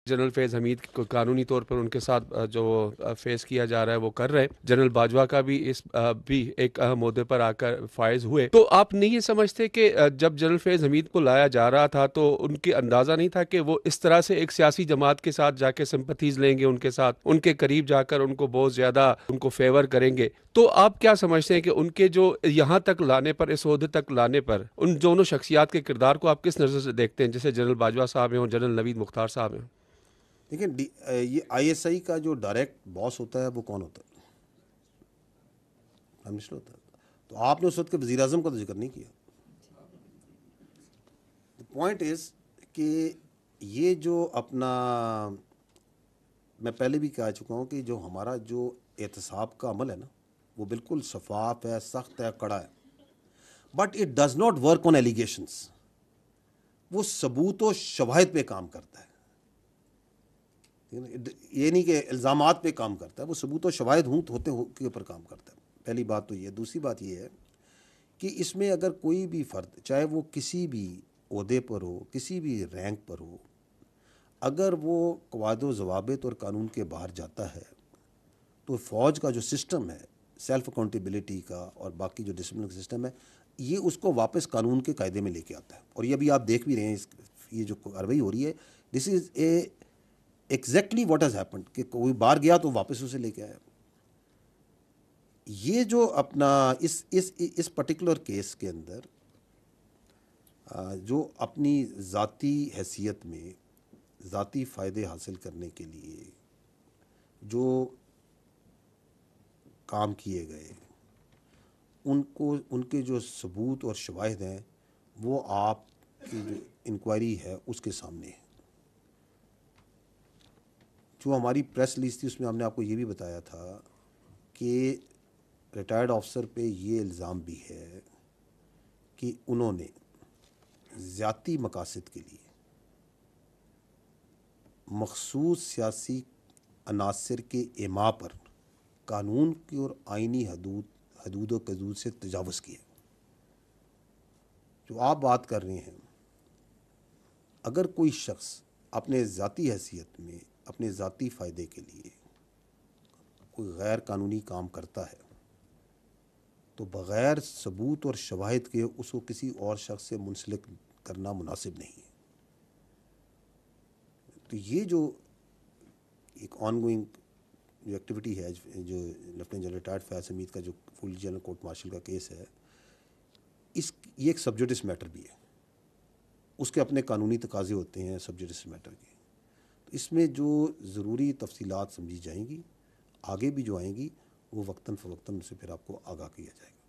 General فیض حمید کو قانونی طور پر ان کے ساتھ جو فیس کیا جا رہا ہے وہ کر رہے ہیں. جنرل باجوہ کا بھی اس بھی ایک اہم عہدے پر آ کر فائز ہوئے. تو آپ نہیں یہ سمجھتے کہ جب جنرل فیض حمید کو لایا جا رہا تھا تو ان کے اندازہ نہیں تھا کہ وہ اس طرح سے ایک سیاسی جماعت کے ساتھ جا کے سمپتھیز لیں گے، ان کے ساتھ ان کے قریب جا کر ان کو بہت زیادہ ان کو فیور کریں گے؟ تو آپ کیا سمجھتے ہیں کہ ان کے جو یہاں تک لانے پر، اس عہدے تک لانے پر، ان دونوں شخصیات کے کردار کو آپ کس نظر سے دیکھتے ہیں، جیسے جنرل باجوہ صاحب ہیں اور جنرل نوید مختار صاحب ہیں؟ دیکھیں یہ آئی ایس آئی کا جو ڈائریکٹ باس ہوتا ہے وہ کون ہوتا ہے؟ پرائم منسٹر ہوتا ہے. تو آپ نے اس وقت کے وزیر اعظم کا تو ذکر نہیں کیا. پوائنٹ از کہ یہ جو اپنا، میں پہلے بھی کہہ چکا ہوں کہ جو ہمارا جو احتساب کا عمل ہے نا وہ بالکل شفاف ہے، سخت ہے، کڑا ہے. But it does not work on allegations. وہ ثبوت و شواہد پہ کام کرتا ہے. یہ نہیں کہ الزامات پہ کام کرتا ہے، وہ ثبوت و شواہد ہوتے کے اوپر کام کرتا ہے. پہلی بات تو یہ. دوسری بات یہ ہے کہ اس میں اگر کوئی بھی فرد، چاہے وہ کسی بھی عہدے پر ہو، کسی بھی رینک پر ہو، اگر وہ قواعد و ضوابط اور قانون کے باہر جاتا ہے تو فوج کا جو سسٹم ہے سیلف اکاؤنٹیبلٹی کا اور باقی جو ڈسپلن کا سسٹم ہے، یہ اس کو واپس قانون کے قاعدے میں لے کے آتا ہے. اور یہ بھی آپ دیکھ بھی رہے ہیں، یہ جو کارروائی ہو رہی ہے، this is a exactly what has happened, کہ کوئی باہر گیا تو واپس اسے لے کے آیا. یہ جو اپنا اس پرٹیکولر کیس کے اندر جو اپنی ذاتی حیثیت میں ذاتی فائدے حاصل کرنے کے لیے جو کام کیے گئے، ان کے جو ثبوت اور شواہد ہیں وہ آپ کی جو انکوائری ہے اس کے سامنے ہے. جو ہماری پریس ریلیز تھی اس میں ہم نے آپ کو یہ بھی بتایا تھا کہ ریٹائرڈ آفیسر پہ یہ الزام بھی ہے کہ انہوں نے ذاتی مقاصد کے لیے مخصوص سیاسی عناصر کے اعماء پر قانون کی اور آئینی حدود و حدود سے تجاوز کیا. جو آپ بات کر رہے ہیں، اگر کوئی شخص اپنے ذاتی حیثیت میں اپنے ذاتی فائدے کے لیے کوئی غیر قانونی کام کرتا ہے تو بغیر ثبوت اور شواہد کے اس کو کسی اور شخص سے منسلک کرنا مناسب نہیں ہے. تو یہ جو ایک آن گوئنگ جو ایکٹیویٹی ہے، جو لیفٹیننٹ جنرل ریٹائرڈ فیاض حمید کا جو فل جنرل کورٹ مارشل کا کیس ہے، یہ ایک سبجوڈس میٹر بھی ہے. اس کے اپنے قانونی تقاضے ہوتے ہیں سبجوڈس میٹر کے. تو اس میں جو ضروری تفصیلات سمجھی جائیں گی، آگے بھی جو آئیں گی وہ وقتاً فوقتاً سے پھر آپ کو آگاہ کیا جائے گا.